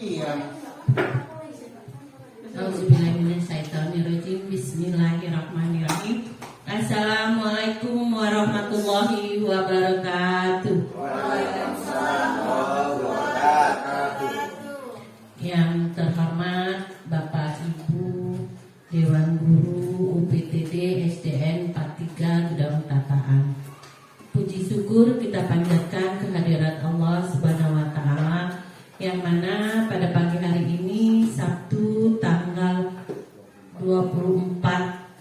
Iya. Auzubillahiminasyaitonirrajim. Bismillahirrahmanirrahim. Assalamualaikum warahmatullahi wabarakatuh. Waalaikumsalam warahmatullahi wabarakatuh. Yang terhormat Bapak Ibu Dewan Guru UPTD SDN 43 Gedong Tataan. Puji syukur kita panjatkan kehadirat Allah Subhanahu wa taala yang mana pada pagi hari ini Sabtu tanggal 24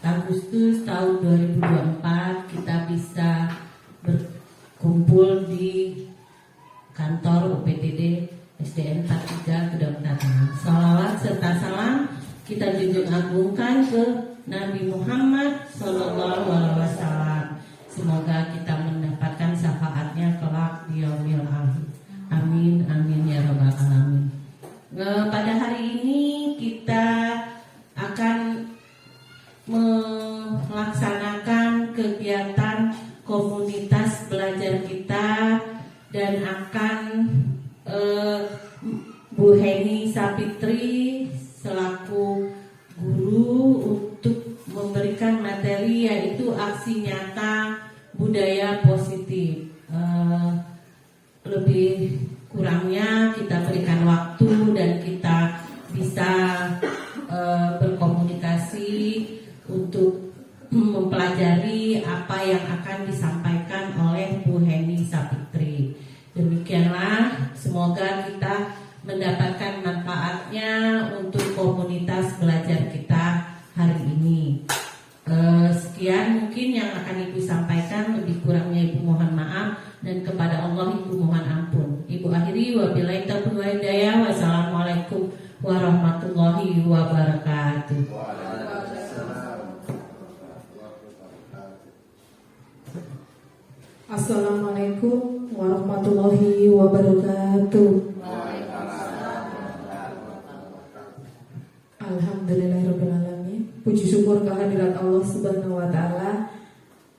Agustus tahun 2024 kita bisa berkumpul di kantor UPTD SDN 43 Gedong Tataan. Salawat serta salam kita junjung agungkan ke Nabi Muhammad Sallallahu Alaihi Wasallam. Semoga kita mendapatkan syafaatnya kelak di yaumil akhir. Amin, amin ya rabbal alamin. Pada hari ini kita akan melaksanakan kegiatan komunitas belajar kita dan akan Bu Heni Sapitri selaku guru untuk memberikan materi yaitu aksi nyata budaya positif. Lebih kurangnya kita berikan waktu dan kita bisa berkomunikasi untuk mempelajari apa yang akan disampaikan oleh Bu Heni Sapitri. Demikianlah, semoga kita mendapatkan manfaatnya untuk komunitas belajar kita hari ini. Sekian mungkin yang akan Ibu sampaikan, lebih kurangnya Ibu mohon maaf dan kepada Allah Ibu mohon ampun. Ibu akhiri wabillahi taufiq wal hidayah. Wassalamualaikum warahmatullahi wabarakatuh. Assalamualaikum warahmatullahi wabarakatuh. Alhamdulillahirrahmanirrahim. Puji syukur kehadirat Allah Subhanahu wa taala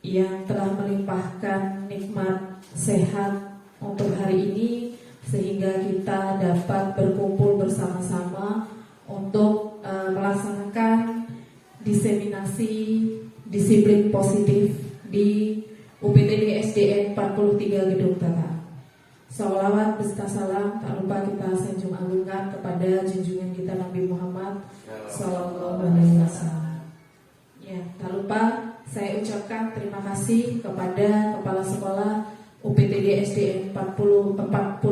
yang telah melimpahkan nikmat sehat untuk hari ini sehingga kita dapat berkumpul bersama-sama untuk melaksanakan diseminasi disiplin positif di UPTD SDN 43 Gedong Tataan. Salawat beserta salam tak lupa kita sanjung agungkan kepada junjungan kita Nabi Muhammad Sallallahu Alaihi Wasallam. Ya, tak lupa saya ucapkan terima kasih kepada Kepala Sekolah UPTD SDN 43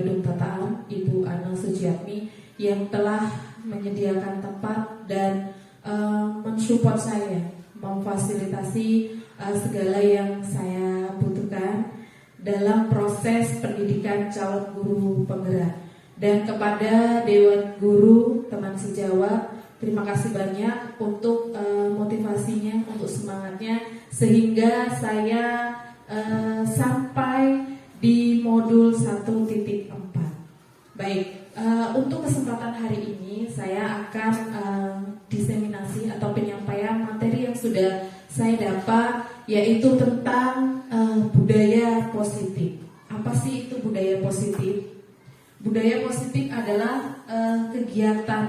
Gedong Tataan, Ibu Ana Sujiatmi, yang telah menyediakan tempat dan mensupport saya, memfasilitasi segala yang saya butuhkan dalam proses pendidikan calon guru penggerak. Dan kepada Dewan Guru teman sejawat, terima kasih banyak untuk motivasinya, untuk semangatnya, sehingga saya sampai di modul 1.4. Baik, untuk kesempatan hari ini saya akan diseminasi atau penyampaian materi yang sudah saya dapat, yaitu tentang budaya positif. Apa sih itu budaya positif? Budaya positif adalah kegiatan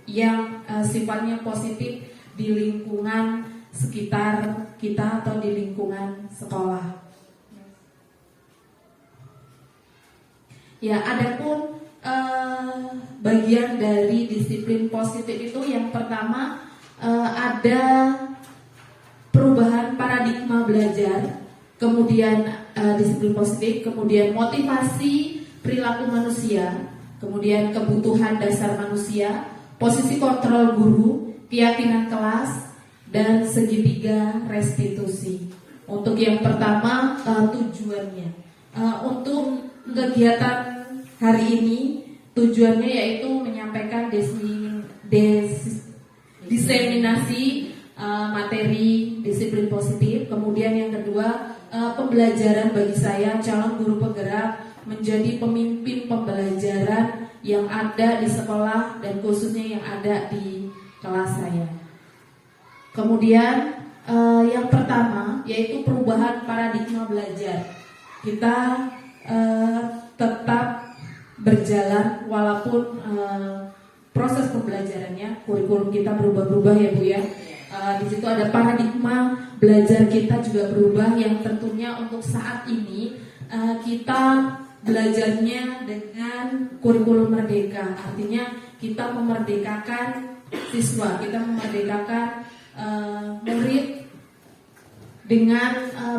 yang sifatnya positif di lingkungan sekitar kita atau di lingkungan sekolah. Ya, adapun bagian dari disiplin positif itu yang pertama ada perubahan paradigma belajar, kemudian disiplin positif, kemudian motivasi perilaku manusia, kemudian kebutuhan dasar manusia, posisi kontrol guru, keyakinan kelas, dan segitiga restitusi. Untuk yang pertama tujuannya, untuk kegiatan hari ini tujuannya yaitu menyampaikan diseminasi materi disiplin positif. Kemudian yang kedua, pembelajaran bagi saya calon guru penggerak menjadi pemimpin pembelajaran yang ada di sekolah dan khususnya yang ada di kelas saya. Kemudian yang pertama yaitu perubahan paradigma belajar. Kita tetap berjalan walaupun proses pembelajarannya, kurikulum kita berubah-ubah ya Bu ya. Di situ ada paradigma belajar kita juga berubah yang tentunya untuk saat ini kita belajarnya dengan kurikulum merdeka. Artinya kita memerdekakan siswa, kita memerdekakan murid dengan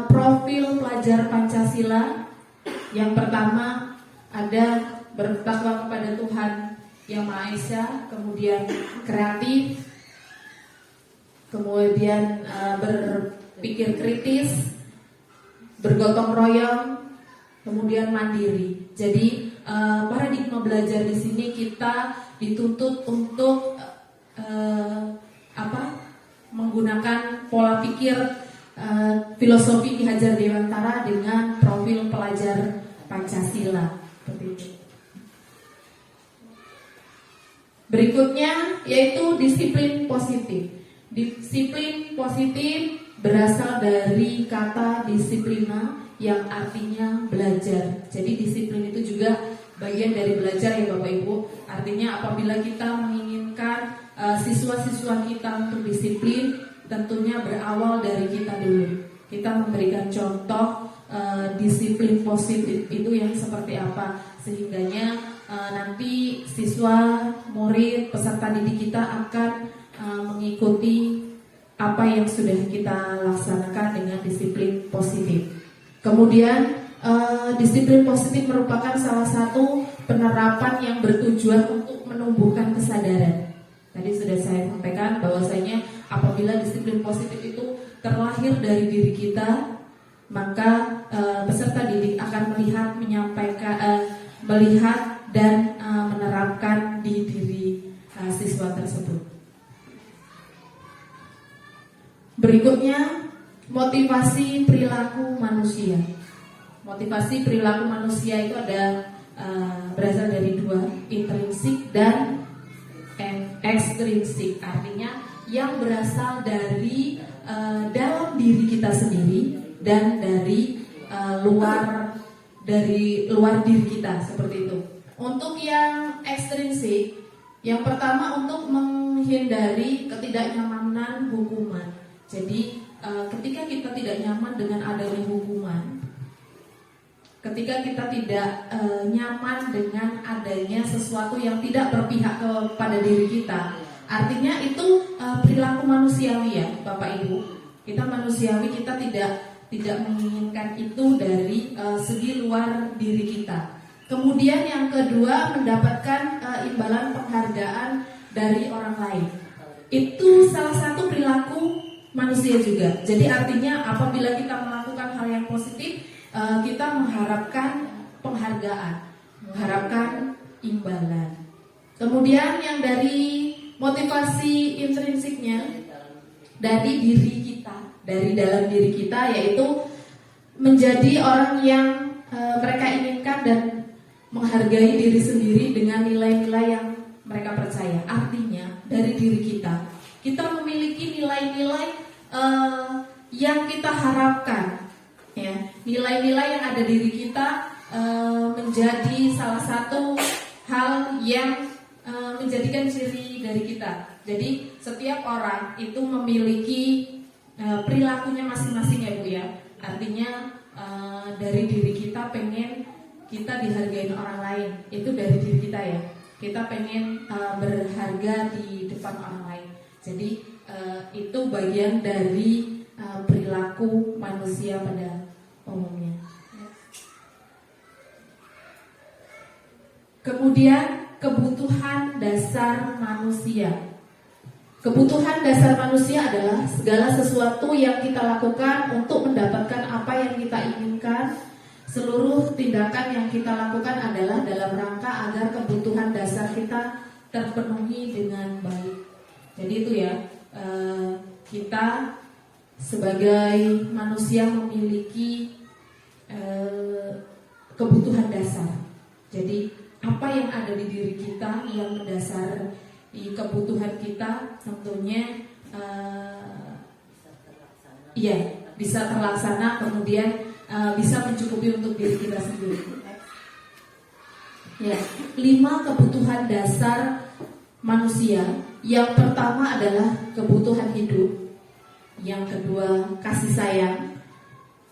profil pelajar Pancasila. Yang pertama ada bertakwa kepada Tuhan Yang Maha Esa, kemudian kreatif, kemudian berpikir kritis, bergotong royong, kemudian mandiri. Jadi paradigma belajar di sini kita dituntut untuk menggunakan pola pikir filosofi Ki Hajar Dewantara dengan profil pelajar Pancasila. Seperti itu. Berikutnya yaitu disiplin positif. Disiplin positif berasal dari kata disiplina yang artinya belajar. Jadi disiplin itu juga bagian dari belajar ya Bapak Ibu. Artinya apabila kita menginginkan siswa-siswa kita untuk disiplin, tentunya berawal dari kita dulu. Kita memberikan contoh disiplin positif itu yang seperti apa, sehingganya nanti siswa, murid, peserta didik kita akan mengikuti apa yang sudah kita laksanakan dengan disiplin positif. Kemudian disiplin positif merupakan salah satu penerapan yang bertujuan untuk menumbuhkan kesadaran. Tadi sudah saya sampaikan bahwasanya apabila disiplin positif itu terlahir dari diri kita, maka peserta didik akan melihat dan menerapkan di diri siswa tersebut. Berikutnya, motivasi perilaku manusia. Motivasi perilaku manusia itu ada berasal dari dua, intrinsik dan ekstrinsik. Artinya yang berasal dari dalam diri kita sendiri dan dari luar diri kita, seperti itu. Untuk yang ekstrinsik, yang pertama untuk menghindari ketidaknyamanan hukuman. Jadi ketika kita tidak nyaman dengan adanya hukuman, ketika kita tidak nyaman dengan adanya sesuatu yang tidak berpihak kepada diri kita, artinya itu perilaku manusiawi ya Bapak Ibu. Kita manusiawi, kita tidak menginginkan itu dari segi luar diri kita. Kemudian yang kedua, mendapatkan imbalan penghargaan dari orang lain. Itu salah satu perilaku manusia juga. Jadi artinya apabila kita melakukan hal yang positif, kita mengharapkan penghargaan, mengharapkan imbalan. Kemudian yang dari motivasi intrinsiknya dari diri kita, dari dalam diri kita, yaitu menjadi orang yang mereka inginkan dan menghargai diri sendiri dengan nilai-nilai yang mereka percaya. Artinya dari diri kita memiliki nilai-nilai yang kita harapkan, ya. Nilai-nilai yang ada di diri kita menjadi salah satu hal yang menjadikan ciri dari kita. Jadi setiap orang itu memiliki perilakunya masing-masing ya Bu ya. Artinya dari diri kita pengen kita dihargain orang lain, itu dari diri kita ya. Kita pengen berharga di depan orang lain. Jadi itu bagian dari perilaku manusia pada umumnya. Kemudian kebutuhan dasar manusia. Kebutuhan dasar manusia adalah segala sesuatu yang kita lakukan untuk mendapatkan apa yang kita inginkan. Seluruh tindakan yang kita lakukan adalah dalam rangka agar kebutuhan dasar kita terpenuhi dengan baik. Jadi itu ya, kita sebagai manusia memiliki kebutuhan dasar. Jadi apa yang ada di diri kita yang mendasari kebutuhan kita tentunya bisa terlaksana, kemudian bisa mencukupi untuk diri kita sendiri. Ya, 5 kebutuhan dasar manusia. Yang pertama adalah kebutuhan hidup. Yang kedua, kasih sayang.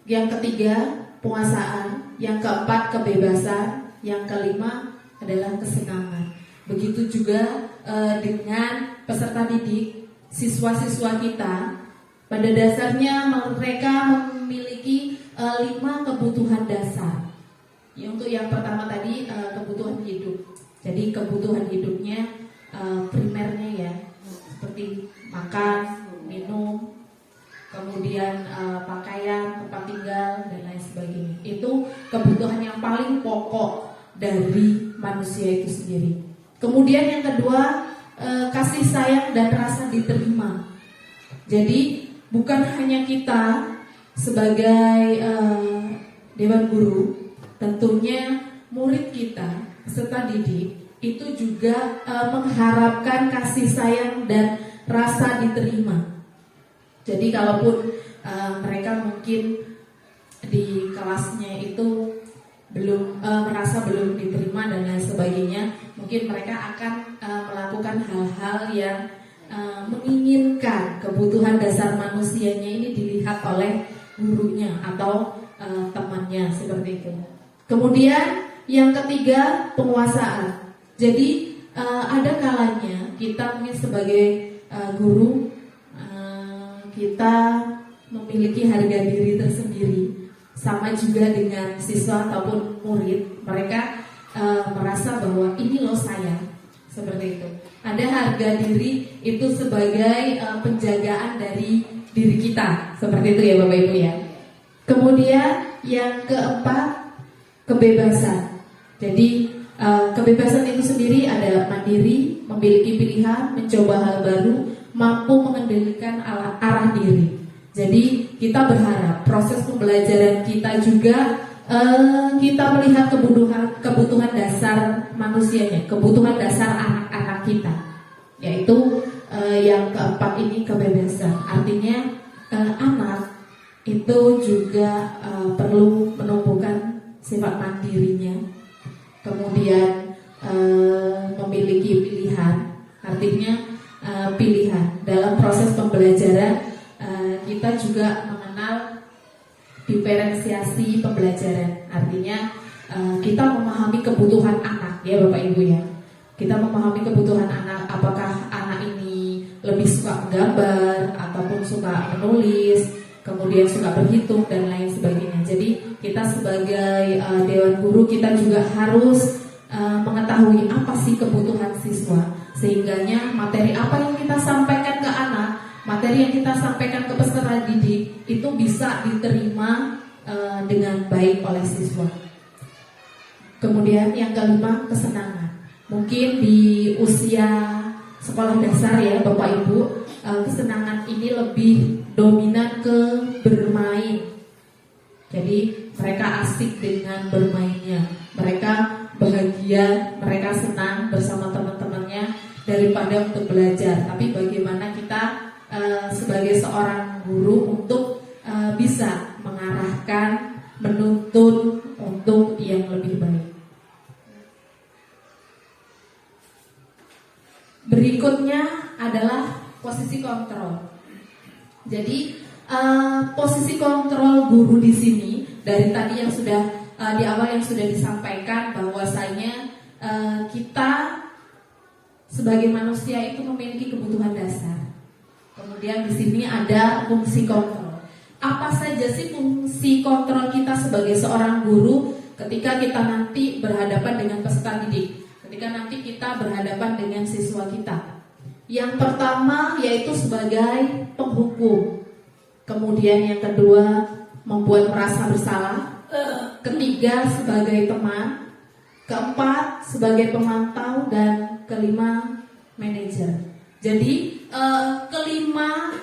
Yang ketiga, penguasaan. Yang keempat, kebebasan. Yang kelima adalah kesenangan. Begitu juga dengan peserta didik, siswa-siswa kita. Pada dasarnya mereka memiliki 5 kebutuhan dasar. Untuk yang pertama tadi kebutuhan hidup. Jadi kebutuhan hidupnya primernya ya, seperti makan, minum, kemudian pakaian, tempat tinggal dan lain sebagainya. Itu kebutuhan yang paling pokok dari manusia itu sendiri. Kemudian yang kedua, kasih sayang dan rasa diterima. Jadi bukan hanya kita sebagai dewan guru, tentunya murid kita, peserta didik itu juga mengharapkan kasih sayang dan rasa diterima. Jadi kalaupun mereka mungkin di kelasnya itu belum merasa belum diterima dan lain sebagainya, mungkin mereka akan melakukan hal-hal yang menginginkan kebutuhan dasar manusianya ini dilihat oleh gurunya atau temannya seperti itu. Kemudian yang ketiga, penguasaan. Jadi ada kalanya kita mungkin sebagai guru kita memiliki harga diri tersendiri. Sama juga dengan siswa ataupun murid, mereka merasa bahwa ini loh saya, seperti itu. Ada harga diri itu sebagai penjagaan dari diri kita, seperti itu ya Bapak Ibu ya. Kemudian yang keempat, kebebasan. Jadi kebebasan itu sendiri ada mandiri, memiliki pilihan, mencoba hal baru, mampu mengendalikan arah diri. Jadi kita berharap proses pembelajaran kita juga kita melihat kebutuhan dasar manusianya, kebutuhan dasar anak-anak kita, yaitu yang keempat ini kebebasan. Artinya anak itu juga perlu menumbuhkan sifat mandirinya, kemudian memiliki pilihan. Artinya pilihan dalam proses pembelajaran, kita juga mengenal diferensiasi pembelajaran. Artinya kita memahami kebutuhan anak ya Bapak Ibu ya. Kita memahami kebutuhan anak, apakah anak ini lebih suka gambar ataupun suka menulis, kemudian suka berhitung dan lain sebagainya. Jadi kita sebagai dewan guru kita juga harus mengetahui apa sih kebutuhan siswa, sehingganya materi apa yang kita sampaikan ke anak, materi yang kita sampaikan ke peserta didik itu bisa diterima dengan baik oleh siswa. Kemudian yang kelima, kesenangan. Mungkin di usia sekolah dasar ya Bapak Ibu, kesenangan ini lebih dominan ke bermain. Jadi mereka asik dengan bermainnya, mereka bahagia, mereka senang bersama teman-temannya daripada untuk belajar. Tapi bagaimana kita sebagai seorang guru untuk bisa mengarahkan, menuntun untuk yang lebih baik. Berikutnya adalah posisi kontrol. Jadi posisi kontrol guru di sini dari tadi yang sudah di awal yang sudah disampaikan bahwasanya kita sebagai manusia itu memiliki kebutuhan dasar. Kemudian di sini ada fungsi kontrol. Apa saja sih fungsi kontrol kita sebagai seorang guru ketika kita nanti berhadapan dengan peserta didik? Ketika nanti kita berhadapan dengan siswa kita. Yang pertama yaitu sebagai penghukum. Kemudian yang kedua membuat merasa bersalah. Ketiga sebagai teman. Keempat sebagai pemantau. Dan kelima manajer. Jadi kelima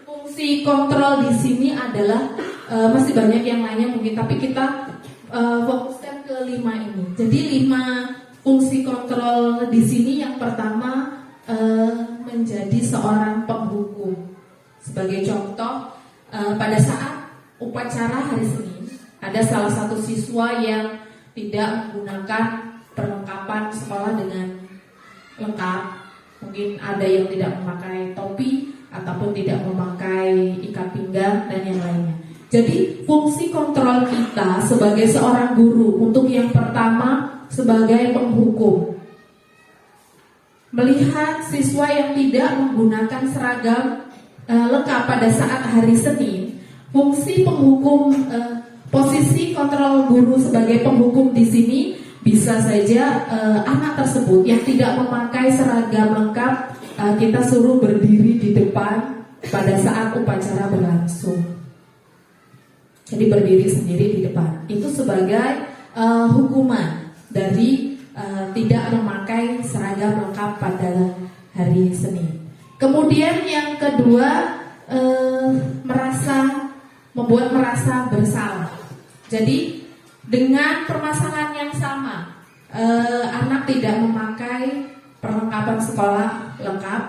fungsi kontrol di sini adalah masih banyak yang lainnya mungkin, tapi kita fokuskan ke lima ini. Jadi 5 fungsi kontrol di sini yang pertama menjadi seorang penghukum. Sebagai contoh, pada saat upacara hari Senin ada salah satu siswa yang tidak menggunakan perlengkapan sekolah dengan lengkap. Mungkin ada yang tidak memakai topi ataupun tidak memakai ikat pinggang dan yang lainnya. Jadi fungsi kontrol kita sebagai seorang guru untuk yang pertama sebagai penghukum, melihat siswa yang tidak menggunakan seragam lengkap pada saat hari Senin. Fungsi penghukum, posisi kontrol guru sebagai penghukum di sini bisa saja anak tersebut yang tidak memakai seragam lengkap kita suruh berdiri di depan pada saat upacara berlangsung. Jadi berdiri sendiri di depan. Itu sebagai hukuman dari tidak memakai seragam lengkap pada hari Senin. Kemudian yang kedua, membuat merasa bersalah. Jadi dengan permasalahan yang sama, anak tidak memakai perlengkapan sekolah lengkap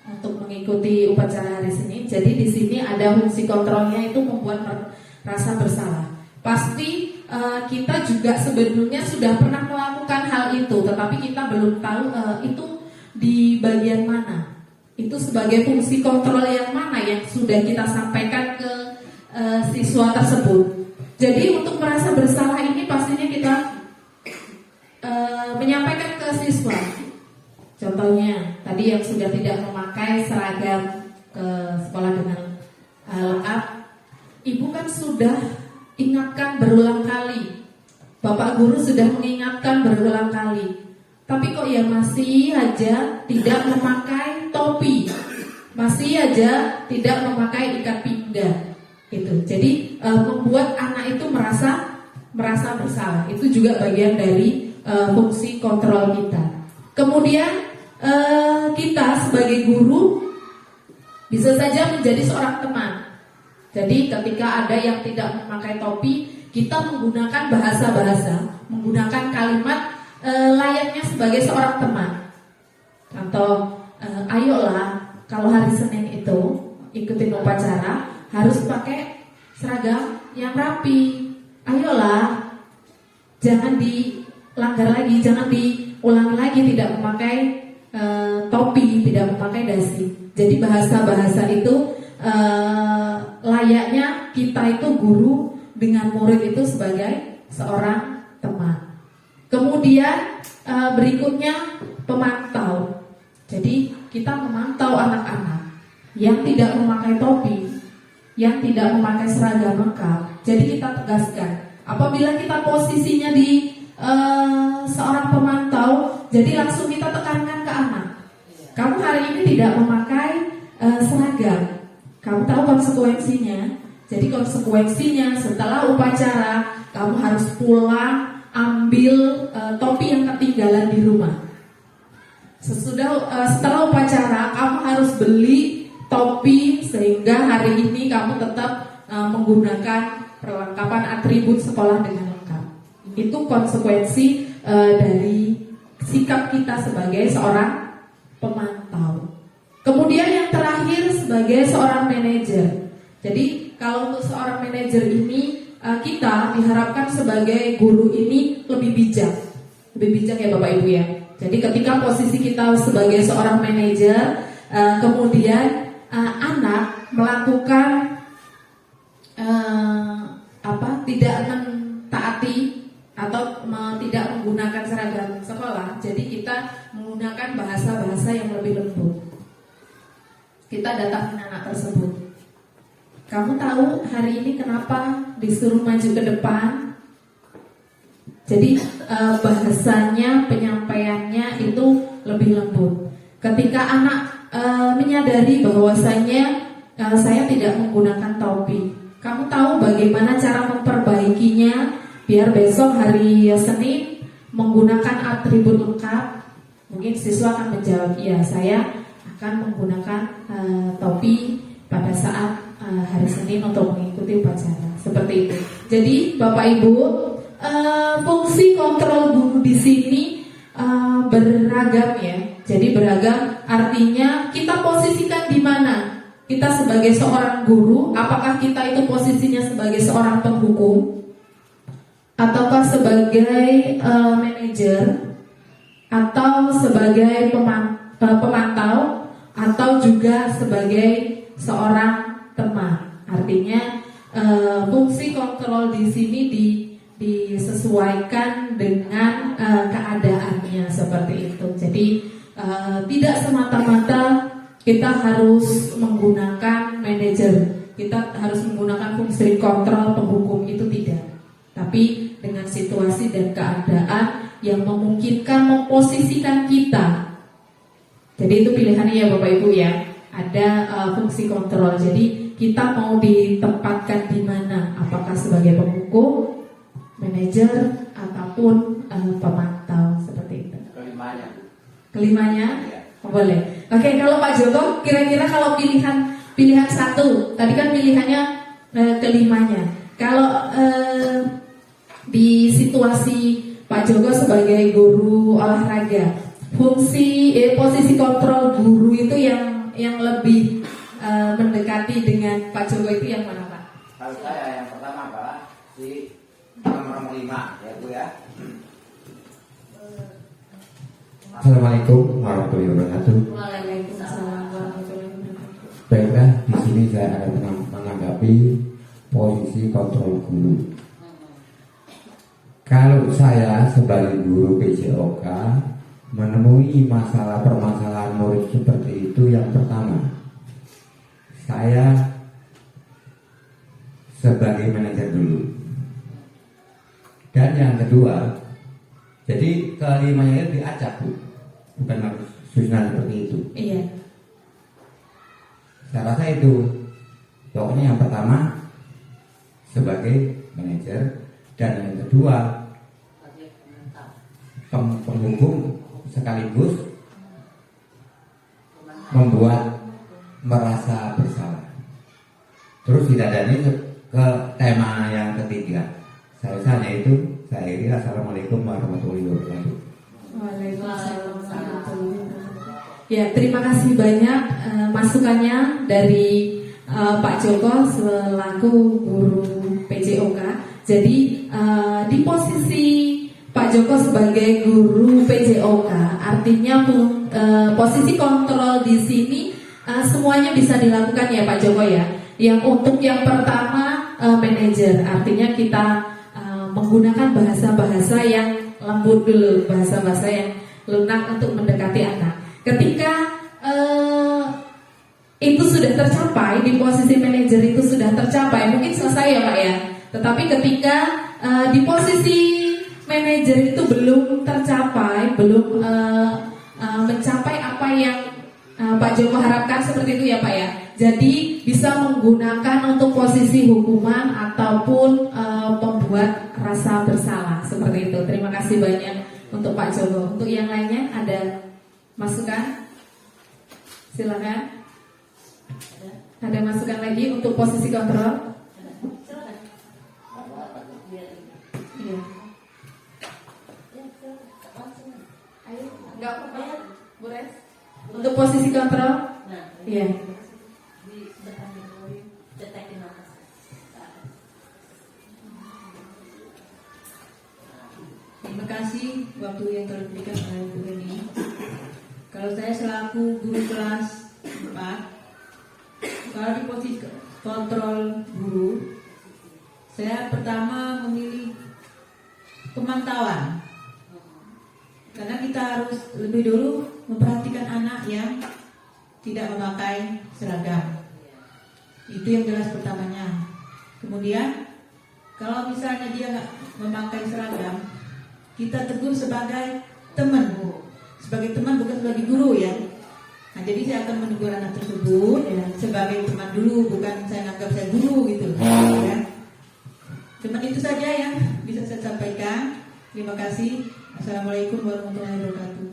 untuk mengikuti upacara hari Senin. Jadi di sini ada fungsi kontrolnya, itu membuat merasa bersalah. Pasti kita juga sebelumnya sudah pernah melakukan hal itu, tetapi kita belum tahu itu di bagian mana. Itu sebagai fungsi kontrol yang mana yang sudah kita sampaikan ke siswa tersebut. Jadi untuk merasa bersalah ini pastinya kita menyampaikan ke siswa. Contohnya tadi yang sudah tidak memakai seragam ke sekolah dengan lengkap, ibu kan sudah ingatkan berulang kali, bapak guru sudah mengingatkan berulang kali, tapi kok ya masih aja tidak memakai topi, masih aja tidak memakai ikat pinggang. Itu jadi membuat anak itu merasa bersalah. Itu juga bagian dari fungsi kontrol kita. Kemudian kita sebagai guru bisa saja menjadi seorang teman. Jadi ketika ada yang tidak memakai topi, kita menggunakan bahasa-bahasa, menggunakan kalimat layaknya sebagai seorang teman. Atau ayolah kalau hari Senin itu ikutin upacara harus pakai seragam yang rapi. Ayolah, jangan dilanggar lagi, jangan diulang lagi tidak memakai topi, tidak memakai dasi. Jadi bahasa-bahasa itu layaknya kita itu guru dengan murid itu sebagai seorang teman. Kemudian berikutnya pemantau. Jadi kita memantau anak-anak yang tidak memakai topi, yang tidak memakai seragam lengkap. Jadi kita tegaskan, apabila kita posisinya di seorang pemantau, jadi langsung kita tekankan ke anak, kamu hari ini tidak memakai seragam, kamu tahu konsekuensinya. Jadi konsekuensinya setelah upacara kamu harus pulang ambil topi yang ketinggalan di rumah. Setelah upacara kamu harus beli topi sehingga hari ini kamu tetap menggunakan perlengkapan atribut sekolah dengan lengkap. Itu konsekuensi dari sikap kita sebagai seorang pemantau. Kemudian yang terakhir sebagai seorang manajer. Jadi kalau untuk seorang manajer ini kita diharapkan sebagai guru ini lebih bijak ya Bapak Ibu ya. Jadi ketika posisi kita sebagai seorang manajer, kemudian anak melakukan tidak mentaati atau tidak menggunakan seragam sekolah, jadi kita menggunakan bahasa-bahasa yang lebih lembut. Kita datangin anak tersebut. Kamu tahu hari ini kenapa disuruh maju ke depan? Jadi bahasanya, penyampaiannya itu lebih lembut. Ketika anak menyadari bahwasanya saya tidak menggunakan topi, kamu tahu bagaimana cara memperbaikinya biar besok hari Senin menggunakan atribut lengkap? Mungkin siswa akan menjawab, iya saya akan menggunakan topi pada saat hari Senin untuk mengikuti upacara. Seperti itu. Jadi Bapak Ibu, fungsi kontrol guru di sini beragam ya. Jadi beragam artinya kita posisikan di mana? Kita sebagai seorang guru, apakah kita itu posisinya sebagai seorang penghukum? ataukah sebagai manajer, atau sebagai pemantau, atau juga sebagai seorang teman. Artinya fungsi kontrol di sini disesuaikan dengan keadaannya seperti itu. Jadi tidak semata-mata kita harus menggunakan manajer, kita harus menggunakan fungsi kontrol penghukum, itu tidak. Tapi dengan situasi dan keadaan yang memungkinkan memposisikan kita. Jadi itu pilihannya ya Bapak Ibu ya. Ada fungsi kontrol. Jadi kita mau ditempatkan di mana? Apakah sebagai penghukum, manajer, ataupun pemantau seperti itu. Kelimanya? Iya. Boleh. Oke, kalau Pak Joko kira-kira kalau pilihan satu, tadi kan pilihannya kelimanya. Kalau di situasi Pak Joko sebagai guru olahraga, posisi kontrol guru itu yang lebih mendekati dengan Pak Joko itu yang mana Pak? Kalau saya yang pertama Pak, di nomor 5 ya Bu ya. Assalamualaikum warahmatullahi wabarakatuh. Waalaikumsalam warahmatullahi wabarakatuh. Baiklah, di sini saya akan menanggapi posisi kontrol guru. Kalau saya sebagai guru PJOK menemui permasalahan murid seperti itu, yang pertama, saya sebagai manajer dulu. Dan yang kedua, jadi kelimanya itu diacak Bu, bukan harus susunan seperti itu. Iya. Saya rasa itu. Pokoknya yang pertama sebagai manajer, dan yang kedua penghukum sekaligus membuat merasa bersalah. Terus didadani ke tema yang ketiga. Saya hanya itu. Saya akhiri. Assalamualaikum warahmatullahi wabarakatuh. Waalaikumsalam warahmatullahi wabarakatuh. Ya, terima kasih banyak masukannya dari Pak Joko selaku guru PJOK. Jadi di posisi Pak Joko sebagai guru PJOK, artinya posisi kontrol di sini semuanya bisa dilakukan ya Pak Joko ya. Yang untuk yang pertama manajer, artinya kita menggunakan bahasa-bahasa yang lembut dulu, bahasa-bahasa yang lunak untuk mendekati anak. Ketika itu sudah tercapai, di posisi manajer itu sudah tercapai, mungkin selesai ya Pak ya. Tetapi ketika di posisi manajer itu belum tercapai, belum mencapai apa yang Pak Joko harapkan, seperti itu ya Pak ya. Jadi bisa menggunakan untuk posisi hukuman ataupun pembuat rasa bersalah, seperti itu. Terima kasih banyak untuk Pak Joko. Untuk yang lainnya ada masukan? Silakan. Ada masukan lagi untuk posisi kontrol? Iya. Ayo, enggak apa-apa, Bu Res. Untuk posisi kontrol? Iya. Terima kasih waktu yang telah diberikan oleh Bu Heni. Kalau saya selaku guru kelas 4, kalau di posisi kontrol guru, saya pertama memilih pemantauan. Karena kita harus lebih dulu memperhatikan anak yang tidak memakai seragam. Itu yang jelas pertamanya. Kemudian kalau misalnya dia nggak memakai seragam, kita tegur sebagai teman, sebagai teman bukan sebagai guru ya. Nah jadi saya akan menegur anak tersebut ya, sebagai teman dulu, bukan saya anggap saya guru gitu ya. Cuman itu saja yang bisa saya sampaikan. Terima kasih. Assalamualaikum warahmatullahi wabarakatuh.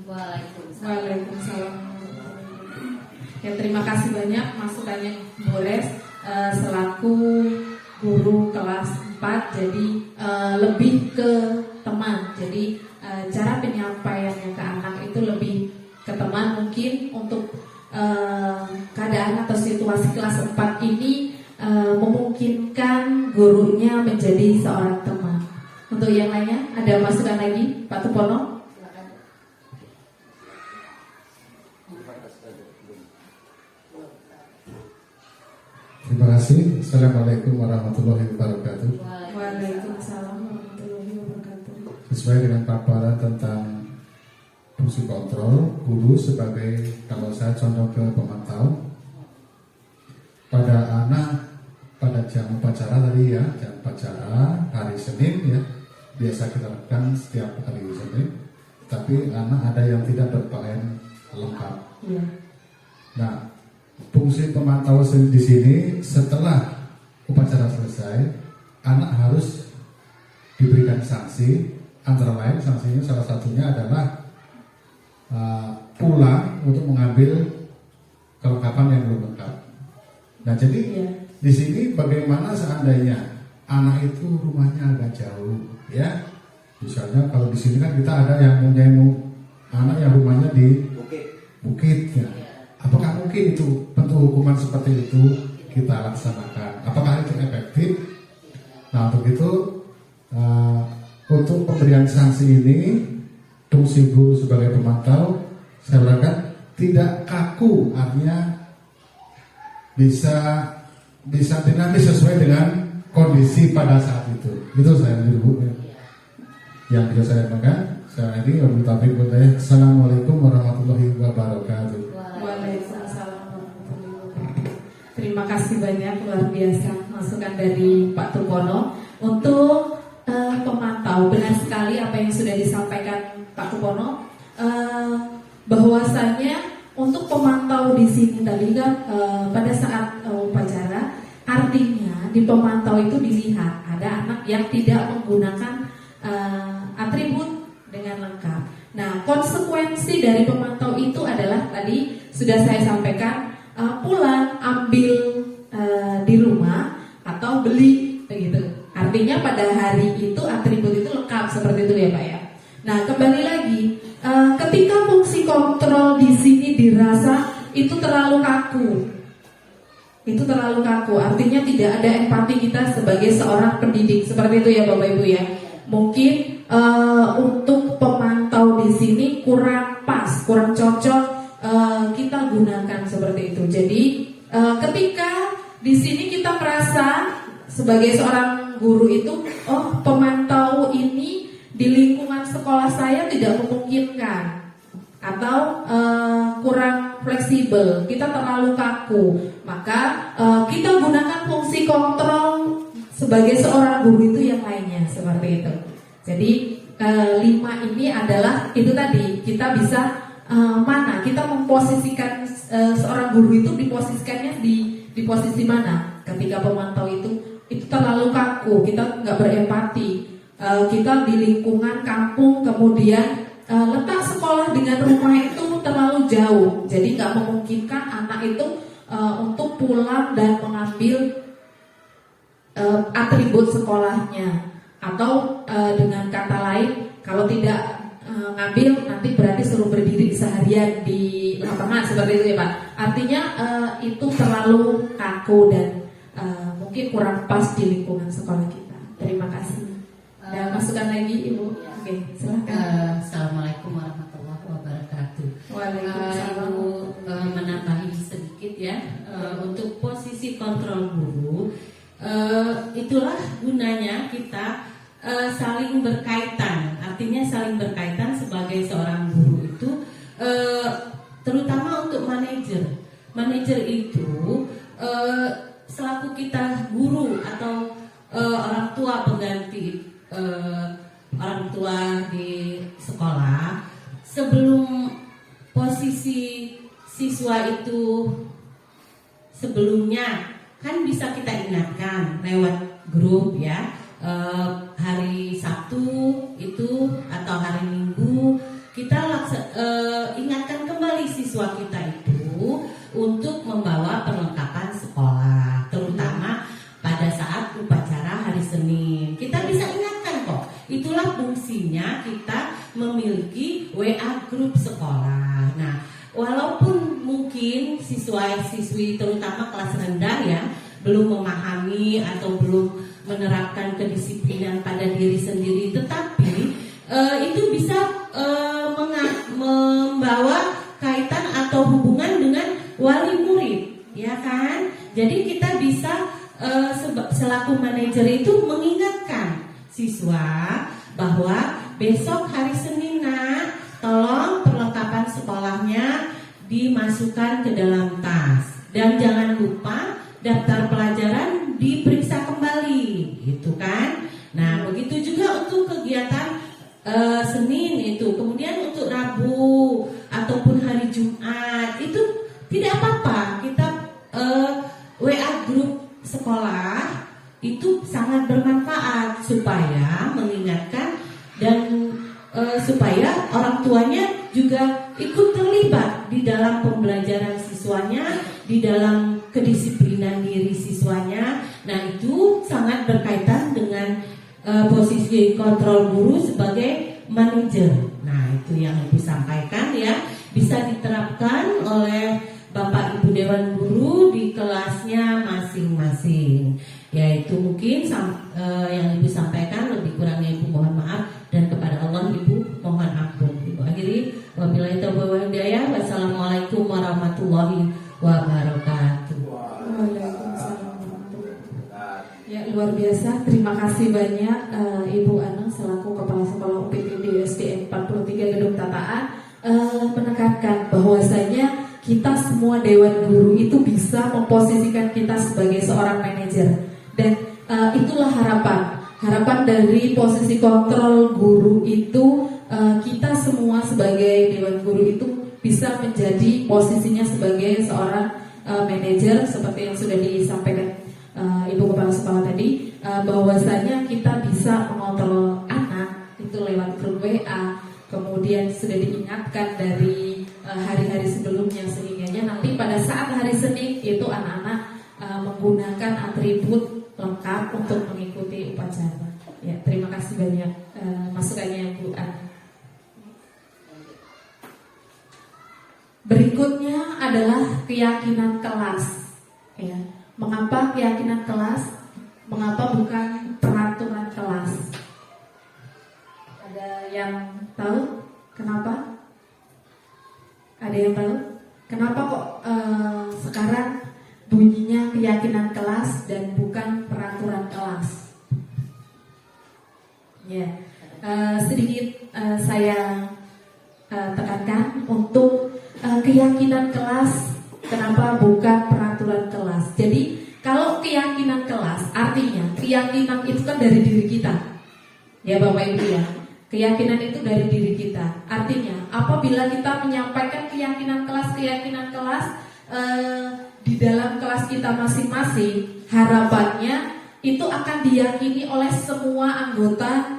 Waalaikumsalam. Ya, terima kasih banyak masukannya Bu Res selaku guru kelas 4. Jadi lebih ke teman. Jadi cara penyampaiannya ke anak itu lebih ke teman. Mungkin untuk keadaan atau situasi kelas 4 ini memungkinkan gurunya menjadi seorang teman. Untuk yang kembali Pak Tupono. Terima kasih. Assalamualaikum warahmatullahi wabarakatuh. Waalaikumsalam warahmatullahi wabarakatuh. Sesuai dengan paparan tentang fungsi kontrol, guru sebagai, kalau saya contoh ke pemantau, pada anak pada jam upacara tadi ya, jam upacara hari Senin ya, biasa kita lakukan setiap hari Senin. Tapi anak ada yang tidak berpakaian lengkap. Iya. Nah, fungsi pemantau di sini setelah upacara selesai, anak harus diberikan sanksi. Antara lain sanksinya salah satunya adalah pulang untuk mengambil kelengkapan yang belum lengkap. Nah, jadi di sini bagaimana seandainya anak itu rumahnya agak jauh, ya? Misalnya kalau di sini kan kita ada yang punya anak yang rumahnya di bukit, ya. Apakah mungkin itu bentuk hukuman seperti itu kita laksanakan? Apakah itu efektif? Nah, untuk itu untuk pemberian sanksi ini, fungsi guru sebagai pemantau, saya berharap tidak kaku, artinya bisa dinamis sesuai dengan kondisi pada saat itu. Itu saya dulu yang bisa saya sampaikan. Saya ini Abu Taufik Bundaya. Assalamualaikum warahmatullahi wabarakatuh. Waalaikumsalam warahmatullahi wabarakatuh. Terima kasih banyak, luar biasa masukan dari Pak Tupono. Untuk pemantau, benar sekali apa yang sudah disampaikan Pak Tupono, bahwasanya untuk pemantau di sini tadi kan pada saat upacara, artinya di pemantau itu dilihat ada anak yang tidak menggunakan atribut dengan lengkap. Nah, konsekuensi dari pemantau itu adalah tadi sudah saya sampaikan, pulang ambil di rumah atau beli begitu. Artinya pada hari itu atribut itu lengkap seperti itu ya Pak ya. Nah, kembali lagi, ketika fungsi kontrol di sini dirasa itu terlalu kaku. Itu terlalu kaku, artinya tidak ada empati kita sebagai seorang pendidik. Seperti itu ya Bapak Ibu ya. Mungkin untuk pemantau di sini kurang pas, kurang cocok kita gunakan seperti itu. Jadi ketika di sini kita merasa sebagai seorang guru itu, oh pemantau ini di lingkungan sekolah saya tidak memungkinkan atau kurang fleksibel, kita terlalu kaku, maka kita gunakan fungsi kontrol sebagai seorang guru itu yang lainnya seperti itu. Jadi 5 ini adalah itu tadi, kita bisa mana kita memposisikan seorang guru itu diposisikannya di posisi mana. Ketika pemantau itu terlalu kaku, kita nggak berempati, kita di lingkungan kampung, kemudian letak sekolah dengan rumah itu terlalu jauh, jadi nggak memungkinkan anak itu untuk pulang dan mengambil atribut sekolahnya, atau dengan kata lain, kalau tidak ngambil nanti berarti suruh berdiri seharian di lapangan seperti itu ya Pak. Artinya itu terlalu kaku dan mungkin kurang pas di lingkungan sekolah kita. Terima kasih. Dan masukan lagi Ibu. Oke, silakan. Assalamualaikum warahmatullahi wabarakatuh. Waalaikumsalam. Menambahi sedikit ya, untuk posisi kontrol guru, itulah gunanya kita saling berkaitan. Artinya saling berkaitan sebagai seorang guru itu, terutama untuk manajer. Manajer itu selaku kita guru atau orang tua pengganti orang tua di sekolah, sebelum posisi siswa itu sebelumnya kan bisa kita ingatkan lewat grup ya, hari Sabtu itu atau hari Minggu kita ingatkan kembali siswa kita itu untuk membawa perlengkapan sekolah, terutama pada saat upacara hari Senin. Kita bisa ingatkan kok. Itulah fungsinya kita memiliki WA grup sekolah. Nah, walaupun mungkin siswa-siswi terutama kelas rendah ya belum memahami atau belum menerapkan kedisiplinan pada diri sendiri, tetapi itu bisa membawa kaitan atau hubungan dengan wali murid, ya kan? Jadi kita bisa selaku manajer itu mengingatkan siswa bahwa besok hari Senin nak, tolong perlengkapan sekolahnya dimasukkan ke dalam tas dan jangan lupa daftar pelajaran diperiksa kembali, gitu kan? Nah, begitu juga untuk kegiatan Senin itu, kemudian untuk Rabu ataupun hari Jumat itu tidak apa-apa kita WA grup sekolah itu sangat bermanfaat supaya mengingatkan dan supaya orang tuanya juga ikut terlibat di dalam pembelajaran siswanya, di dalam kedisiplinan diri siswanya. Nah, itu sangat berkaitan dengan posisi kontrol guru sebagai manajer. Nah, itu yang Ibu sampaikan ya, bisa diterapkan oleh Bapak Ibu Dewan Guru di kelasnya masing-masing. Ya, itu mungkin yang Ibu sampaikan, lebih kurangnya Ibu mohon maaf, dan kepada Allah Ibu mohon ampun. Ibu akhiri, wabillahi taufiq wal hidayah. Wassalamualaikum warahmatullahi wabarakatuh. Ya, luar biasa. Terima kasih banyak Ibu Anang selaku Kepala Sekolah UPTD SDN 43 Gedung Tataan menekankan bahwasanya kita semua Dewan Guru itu bisa memposisikan kita sebagai seorang manajer, dan itulah harapan dari posisi kontrol guru itu, kita semua sebagai Dewan Guru itu bisa menjadi posisinya sebagai seorang manajer seperti yang sudah disampaikan Ibu Kepala Sekolah tadi, bahwasanya kita bisa mengontrol anak itu lewat grup WA, kemudian sudah diingatkan dari hari-hari sebelumnya, sehingga nanti pada saat hari Senin itu anak-anak menggunakan atribut lengkap untuk mengikuti upacara. Ya, terima kasih banyak masukannya Bu An. Berikutnya adalah keyakinan kelas. Ya, mengapa keyakinan kelas? Mengapa bukan peraturan kelas? Ada yang tahu kenapa? Ada yang tahu kenapa kok sekarang bunyinya keyakinan kelas dan bukan peraturan kelas? Ya, sedikit saya tekankan untuk keyakinan kelas. Kenapa bukan peraturan kelas? Jadi kalau keyakinan kelas artinya keyakinan itu kan dari diri kita, ya Bapak Ibu ya. Keyakinan itu dari diri kita. Artinya apabila kita menyampaikan keyakinan kelas di dalam kelas kita masing-masing, harapannya itu akan diyakini oleh semua anggota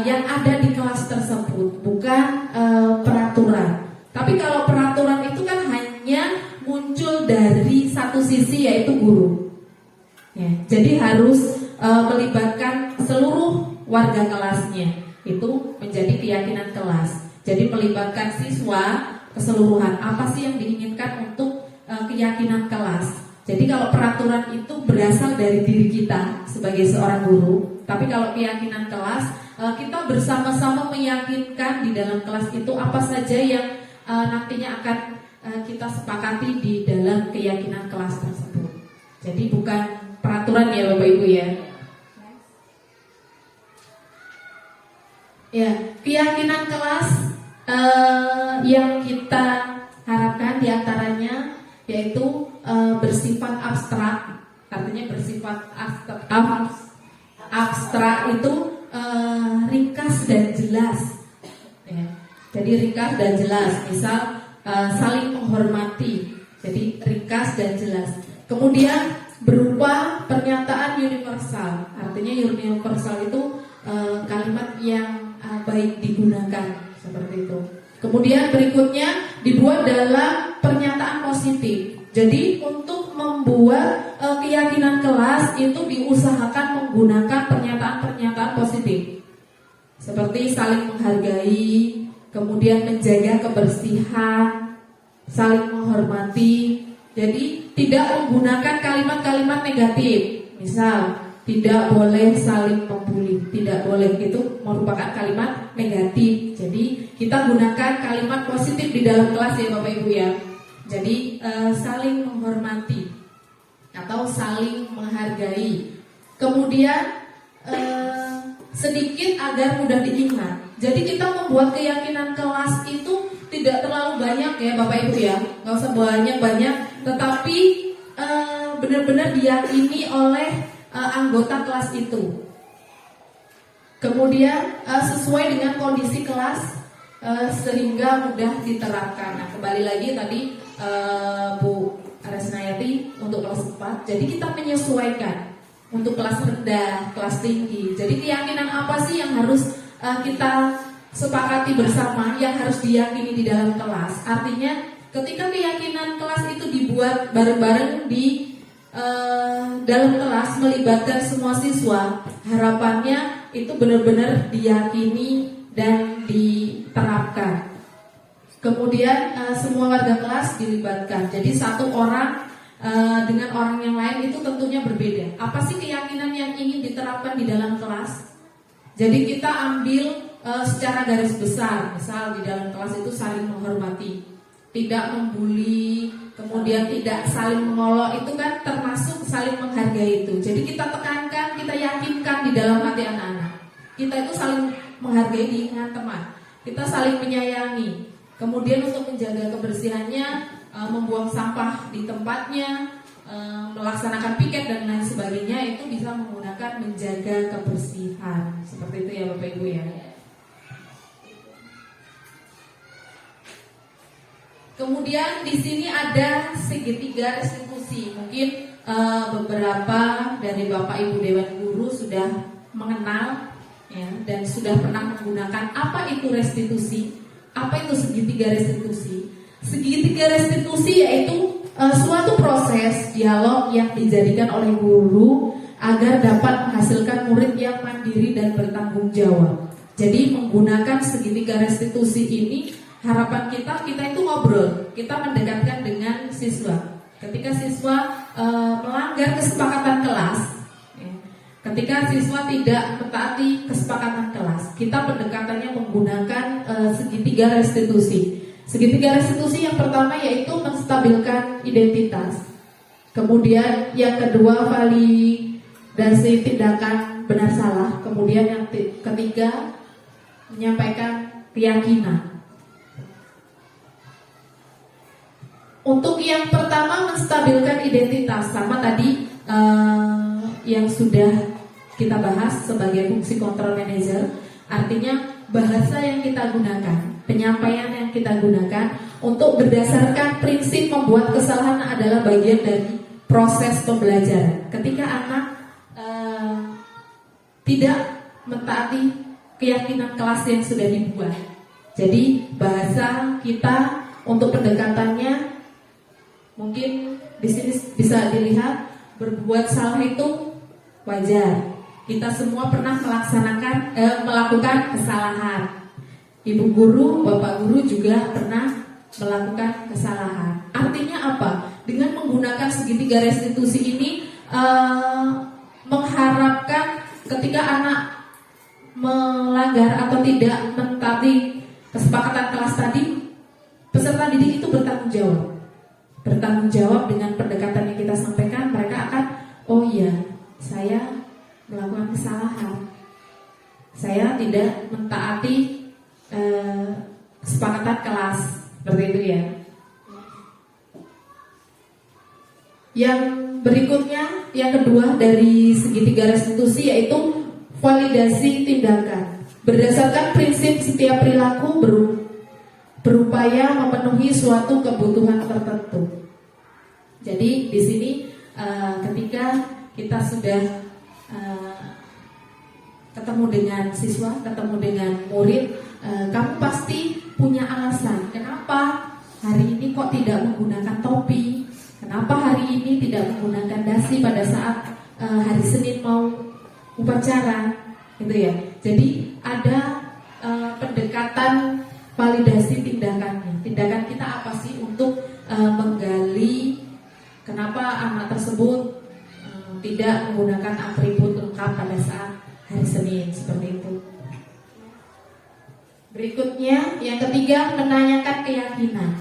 yang ada di kelas tersebut, bukan peraturan. Tapi kalau peraturan itu kan hanya muncul dari satu sisi, yaitu guru. Ya, jadi harus melibatkan seluruh warga kelasnya. Itu menjadi keyakinan kelas. Jadi melibatkan siswa keseluruhan. Apa sih yang diinginkan untuk keyakinan kelas? Jadi kalau peraturan itu berasal dari diri kita sebagai seorang guru, tapi kalau keyakinan kelas, kita bersama-sama meyakinkan di dalam kelas itu apa saja yang nantinya akan kita sepakati di dalam keyakinan kelas tersebut. Jadi bukan peraturan ya Bapak Ibu ya. Ya, keyakinan kelas yang kita harapkan diantaranya yaitu bersifat abstrak. Artinya bersifat abstrak itu ringkas dan jelas. Ya, jadi ringkas dan jelas. Misal saling menghormati. Jadi ringkas dan jelas. Kemudian berupa pernyataan universal. Artinya universal itu kalimat yang baik digunakan, seperti itu. Kemudian berikutnya dibuat dalam pernyataan positif. Jadi untuk membuat keyakinan kelas itu diusahakan menggunakan pernyataan-pernyataan positif, seperti saling menghargai, kemudian menjaga kebersihan, saling menghormati. Jadi tidak menggunakan kalimat-kalimat negatif. Misal tidak boleh saling membuli, tidak boleh, itu merupakan kalimat negatif. Jadi kita gunakan kalimat positif di dalam kelas ya Bapak Ibu ya. Jadi saling menghormati atau saling menghargai. Kemudian sedikit agar mudah diingat. Jadi kita membuat keyakinan kelas itu tidak terlalu banyak ya Bapak Ibu ya, nggak usah banyak-banyak, tetapi benar-benar diyakini oleh anggota kelas itu. Kemudian sesuai dengan kondisi kelas sehingga mudah diterapkan. Nah, kembali lagi tadi Bu Aresnayati untuk kelas 4. Jadi kita menyesuaikan untuk kelas rendah, kelas tinggi. Jadi keyakinan apa sih yang harus kita sepakati bersama, yang harus diyakini di dalam kelas? Artinya ketika keyakinan kelas itu dibuat bareng-bareng di dalam kelas, melibatkan semua siswa, harapannya itu benar-benar diyakini dan diterapkan. Kemudian semua warga kelas dilibatkan. Jadi satu orang dengan orang yang lain itu tentunya berbeda. Apa sih keyakinan yang ingin diterapkan di dalam kelas? Jadi kita ambil secara garis besar, misal di dalam kelas itu saling menghormati, tidak membuli, kemudian tidak saling mengolok, itu kan termasuk saling menghargai itu. Jadi kita tekankan, kita yakinkan di dalam hati anak-anak, kita itu saling menghargai di lingkungan teman, kita saling menyayangi. Kemudian untuk menjaga kebersihannya, membuang sampah di tempatnya, melaksanakan piket dan lain sebagainya, itu bisa menggunakan menjaga kebersihan. Seperti itu ya Bapak Ibu ya. Kemudian di sini ada segitiga restitusi. Mungkin beberapa dari Bapak Ibu Dewan Guru sudah mengenal ya, dan sudah pernah menggunakan apa itu restitusi, apa itu segitiga restitusi. Segitiga restitusi yaitu suatu proses dialog yang dijadikan oleh guru agar dapat menghasilkan murid yang mandiri dan bertanggung jawab. Jadi menggunakan segitiga restitusi ini, harapan kita itu ngobrol, kita mendekatkan dengan siswa. Ketika siswa melanggar kesepakatan kelas, ya, ketika siswa tidak mentaati kesepakatan kelas, kita pendekatannya menggunakan segitiga restitusi. Segitiga restitusi yang pertama yaitu menstabilkan identitas. Kemudian yang kedua validasi tindakan benar salah. Kemudian yang ketiga menyampaikan keyakinan. Untuk yang pertama menstabilkan identitas, sama tadi yang sudah kita bahas sebagai fungsi control manager, artinya bahasa yang kita gunakan, penyampaian yang kita gunakan untuk berdasarkan prinsip membuat kesalahan adalah bagian dari proses pembelajaran. Ketika anak tidak mentaati keyakinan kelas yang sudah dibuat, jadi bahasa kita untuk pendekatannya mungkin di sini bisa dilihat berbuat salah itu wajar. Kita semua pernah melakukan kesalahan. Ibu guru, bapak guru juga pernah melakukan kesalahan. Artinya apa? Dengan menggunakan segitiga restitusi ini mengharapkan ketika anak melanggar atau tidak mentaati kesepakatan kelas tadi, peserta didik itu bertanggung jawab. Bertanggung jawab dengan pendekatan yang kita sampaikan, mereka akan, oh iya, saya melakukan kesalahan, saya tidak mentaati kesepakatan kelas, seperti itu ya. Yang berikutnya, yang kedua dari segitiga restitusi yaitu validasi tindakan. Berdasarkan prinsip setiap perilaku berupaya memenuhi suatu kebutuhan tertentu. Jadi di sini ketika kita sudah ketemu dengan siswa, ketemu dengan murid, kamu pasti punya alasan kenapa hari ini kok tidak menggunakan topi, kenapa hari ini tidak menggunakan dasi pada saat hari Senin mau upacara, gitu ya. Jadi ada pendekatan validasi tindakannya. Tindakan kita apa sih untuk menggali kenapa anak tersebut tidak menggunakan atribut lengkap pada saat hari Senin, seperti itu. Berikutnya, yang ketiga, menanyakan keyakinan.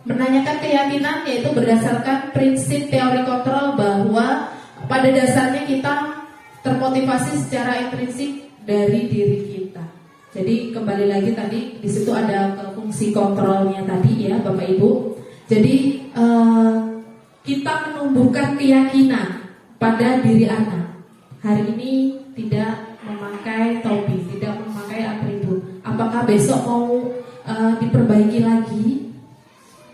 Menanyakan keyakinan yaitu berdasarkan prinsip teori kontrol bahwa pada dasarnya kita termotivasi secara intrinsik dari diri kita. Jadi kembali lagi tadi di situ ada fungsi kontrolnya tadi ya Bapak Ibu. Jadi kita menumbuhkan keyakinan pada diri anak. Hari ini tidak memakai topi, tidak memakai atribut. Apakah besok mau diperbaiki lagi?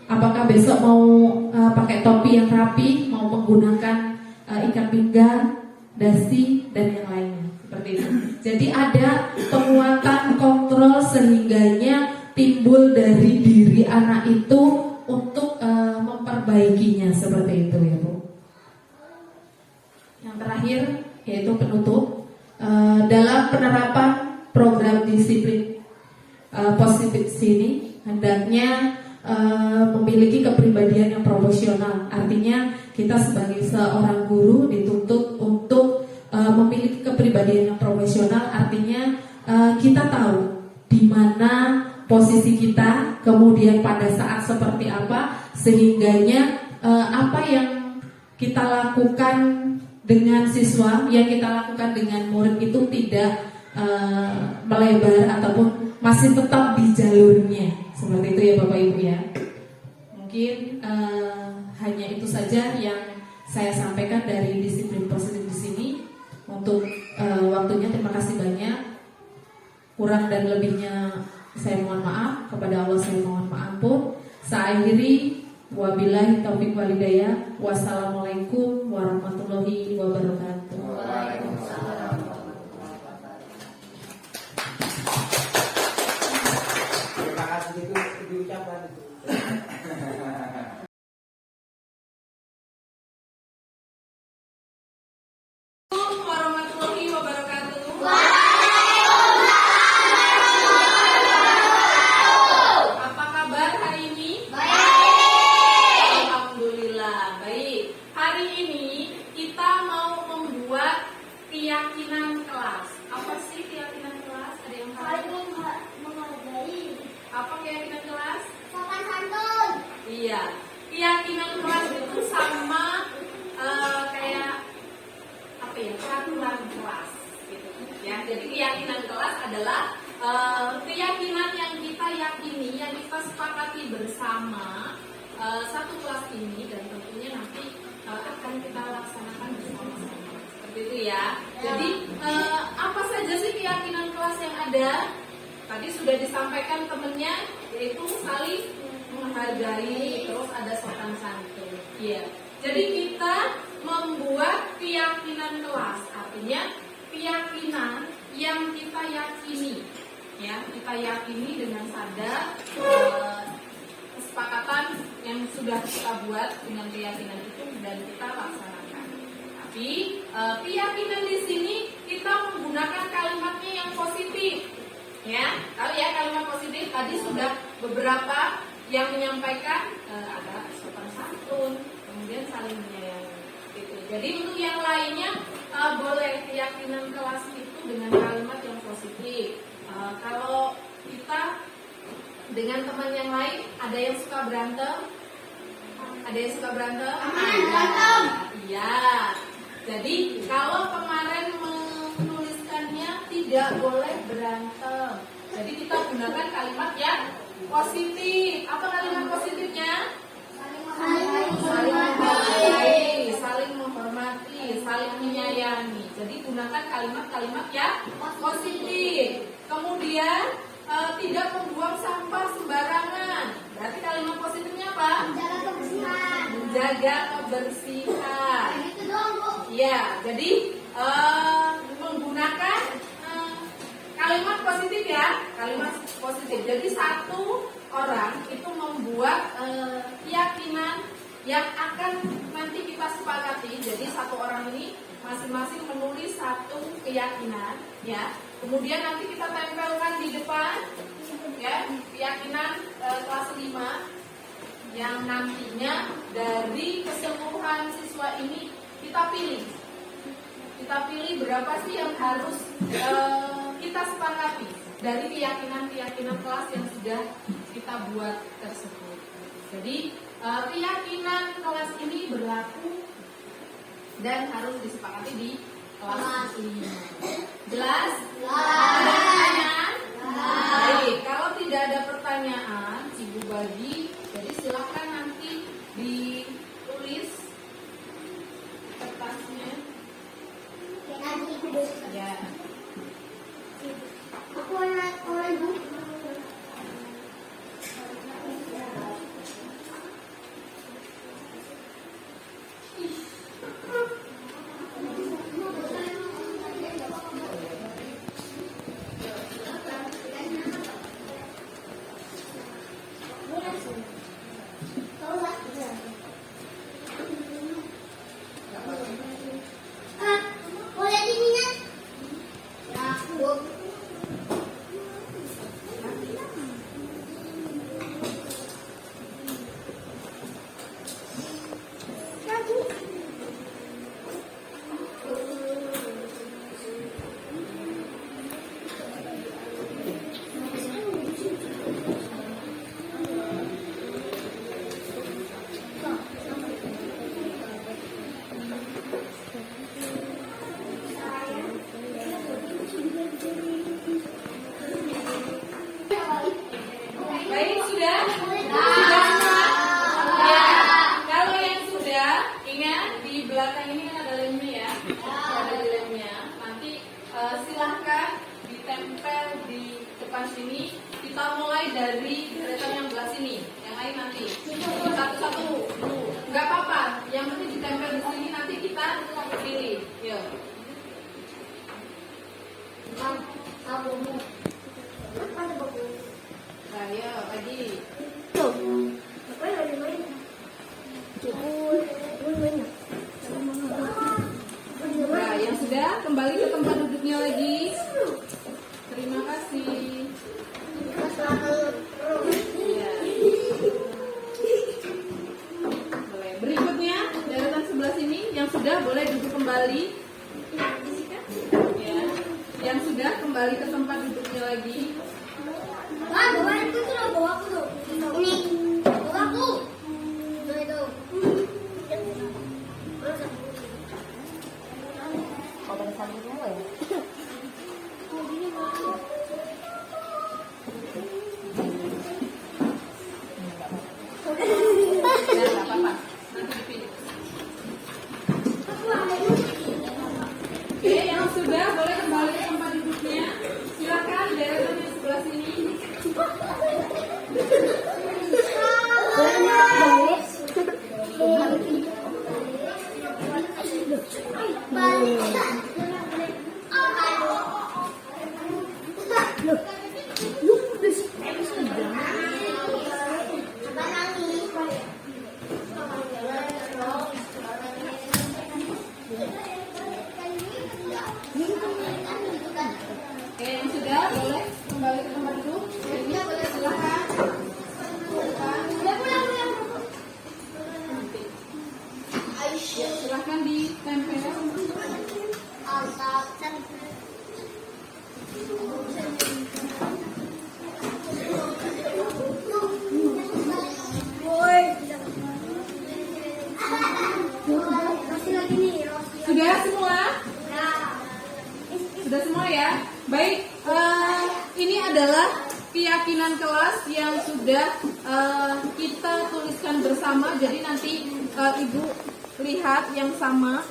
Apakah besok mau pakai topi yang rapi, mau menggunakan ikat pinggang, dasi dan yang lainnya seperti itu. Jadi ada penguatan kontrol sehingganya timbul dari diri anak itu untuk memperbaikinya seperti itu ya Bu. Yang terakhir yaitu penutup dalam penerapan program disiplin positif sini hendaknya memiliki kepribadian yang profesional. Artinya kita sebagai seorang guru dituntut untuk memiliki kepribadian yang profesional. Artinya kita tahu di mana posisi kita, kemudian pada saat seperti apa, sehingganya apa yang kita lakukan dengan siswa, yang kita lakukan dengan murid itu tidak melebar ataupun masih tetap di jalurnya. Seperti itu ya Bapak Ibu ya. Mungkin hanya itu saja yang saya sampaikan dari disiplin positif di sini. Untuk waktunya terima kasih banyak. Kurang dan lebihnya saya mohon maaf, kepada Allah saya mohon maaf pun. Saya akhiri, wabillahi taufiq walhidayah. Wassalamualaikum warahmatullahi wabarakatuh. Waalaikumsalam. Terima kasih itu diucapkan itu. Warahmatullahi wabarakatuh. Apa kabar hari ini? Baik. Alhamdulillah baik. Hari ini kita mau membuat keyakinan kelas. Apa sih keyakinan kelas? Ada yang tahu? Apa keyakinan kelas? Sopan santun. Iya. Keyakinan kelas itu sama kayak apa ya, peraturan kelas gitu ya. Jadi keyakinan kelas adalah keyakinan yang kita yakini, yang kita sepakati bersama satu kelas ini, dan tentunya nanti akan kita laksanakan bersama-sama seperti itu ya. Jadi apa saja sih keyakinan kelas yang ada? Tadi sudah disampaikan temennya, yaitu saling menghargai, terus ada sopan santun. Iya. Jadi kita membuat keyakinan kelas, artinya keyakinan yang kita yakini, ya kita yakini dengan sadar kesepakatan yang sudah kita buat dengan keyakinan itu dan kita laksanakan. Tapi keyakinan di sini kita menggunakan kalimatnya yang positif, ya. Kalau ya kalimat positif tadi sudah beberapa yang menyampaikan ada sopan santun, kemudian saling menyayangi. Gitu. Jadi untuk yang lainnya boleh keyakinan kelas itu dengan kalimat yang positif. Kalau kita dengan teman yang lain, ada yang suka berantem, ada yang suka berantem. Berantem. Iya. Jadi kalau kemarin menuliskannya tidak boleh berantem. Jadi kita gunakan kalimat yang positif. Apa kalimat positifnya? Saling menghargai, saling menghormati, saling menyayangi. Jadi gunakan kalimat-kalimat yang positif. Kemudian tidak membuang sampah sembarangan. Berarti kalimat positifnya apa? Menjaga kebersihan. Menjaga kebersihan. Itu doang Bu. Ya, jadi menggunakan kalimat positif ya, kalimat positif. Jadi satu orang itu membuat keyakinan yang akan nanti kita sepakati. Jadi satu orang ini masing-masing menulis satu keyakinan, ya. Kemudian nanti kita tempelkan di depan, ya, keyakinan kelas 5 yang nantinya dari keseluruhan siswa ini kita pilih kita pilih berapa sih yang harus kita sepakati dari keyakinan-keyakinan kelas yang sudah kita buat tersebut. Jadi keyakinan kelas ini berlaku dan harus disepakati di kelas ini. Jelas? Ada pertanyaan? Baik, kalau tidak ada pertanyaan, Ibu bagi, jadi silakan nanti ditulis kertasnya. Ya. Aku orang ibu. Boleh diminat? Ya, Bu. Baik, sudah? Sudah semua? Ya. Kalau yang sudah, ingat di belakang ini kan ada lemnya ya. Ada di lemnya. Nanti silahkan ditempel di depan sini. Kita mulai dari deretan yang belah sini. Yang lain nanti. Satu-satu. Enggak apa-apa. Yang penting ditempel di sini, nanti kita pilih. Yuk. Nah, yuk, lagi. Nah, yang sudah kembali ke tempat duduknya lagi. Terima kasih. Ya. Boleh. Berikutnya deretan sebelah sini yang sudah boleh duduk kembali. Ya. Yang sudah kembali ke tempat duduknya lagi. Bawa aku tuh, bawa aku tuh. Ini, bawa aku. Nah, itu. Ya, nggak apa-apa. Nanti dipilih. Oke, yang sudah boleh kembali ke tempat duduknya. Silakan deretan yang sebelah sini. Oke, yang sudah boleh kembali ke tempat duduk. Jadi silakan. Ya, silakan ditempel. Sudah semua? Sudah semua ya? Baik, ini adalah keyakinan kelas yang sudah kita tuliskan bersama. Jadi nanti Ibu lihat yang sama.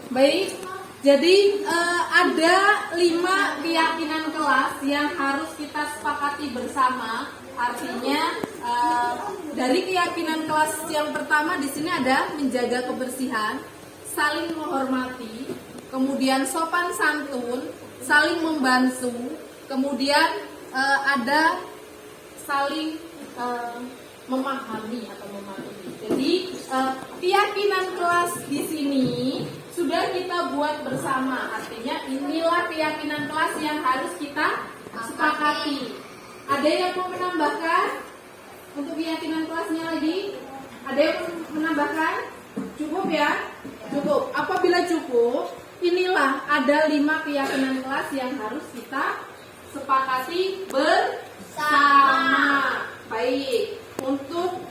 Baik, jadi ada 5 keyakinan kelas yang harus kita sepakati bersama. Artinya dari keyakinan kelas yang pertama di sini ada menjaga kebersihan, saling menghormati, kemudian sopan santun, saling membantu, kemudian ada saling memahami atau mematuhi. Jadi keyakinan kelas di sini sudah kita buat bersama. Artinya inilah keyakinan kelas yang harus kita sepakati. Ada yang mau menambahkan untuk keyakinan kelasnya lagi? Ada yang menambahkan? Cukup ya? Cukup. Apabila cukup, inilah ada 5 keyakinan kelas yang harus kita sepakati bersama. Baik. Untuk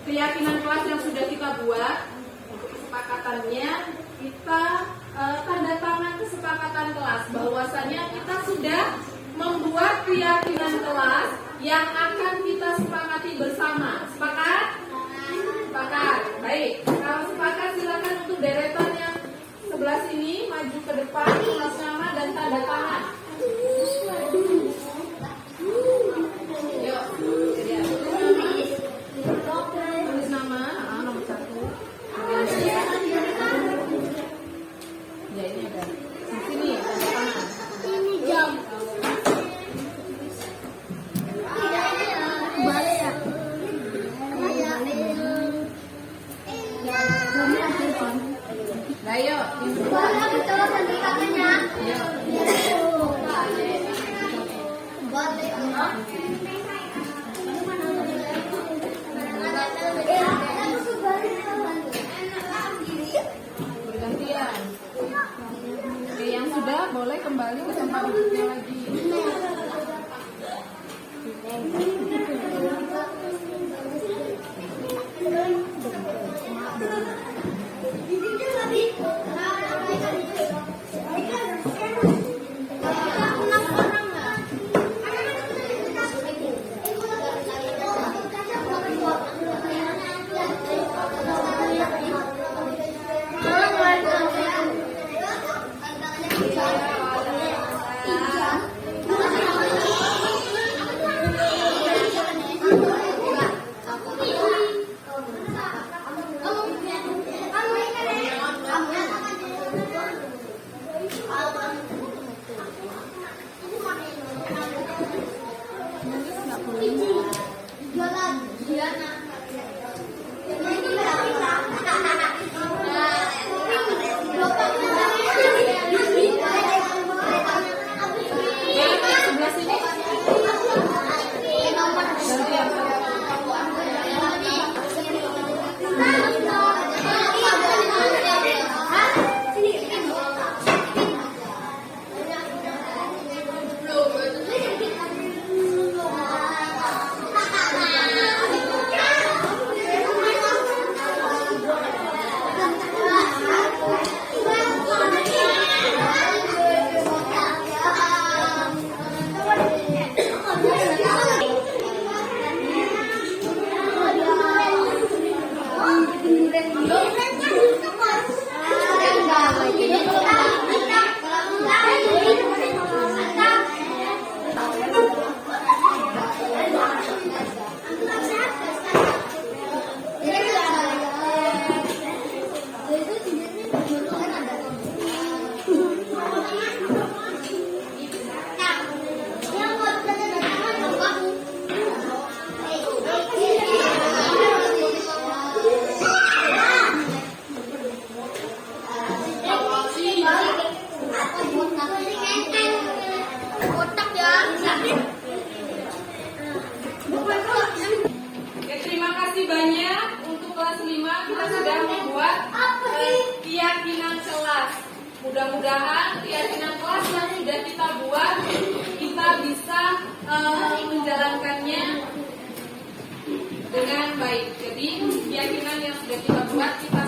keyakinan kelas yang sudah kita buat, untuk kesepakatannya kita tanda tangan kesepakatan kelas bahwasanya kita sudah membuat keyakinan kelas yang akan kita sepakati bersama. Sepakat? Sepakat. Baik. Kalau sepakat silakan untuk deretan yang sebelah sini maju ke depan, tulis nama dan tanda tangan. Yuk. Tulis nama, nomor 1. Ya ini ada. Di sini tanda tangan. Ini jam. Nah, yuk. Bergantian. Oke, yang sudah boleh kembali ke tempat duduknya lagi. Mudah-mudahan keyakinan kelas yang sudah kita buat kita bisa menjalankannya dengan baik. Jadi keyakinan yang sudah kita buat kita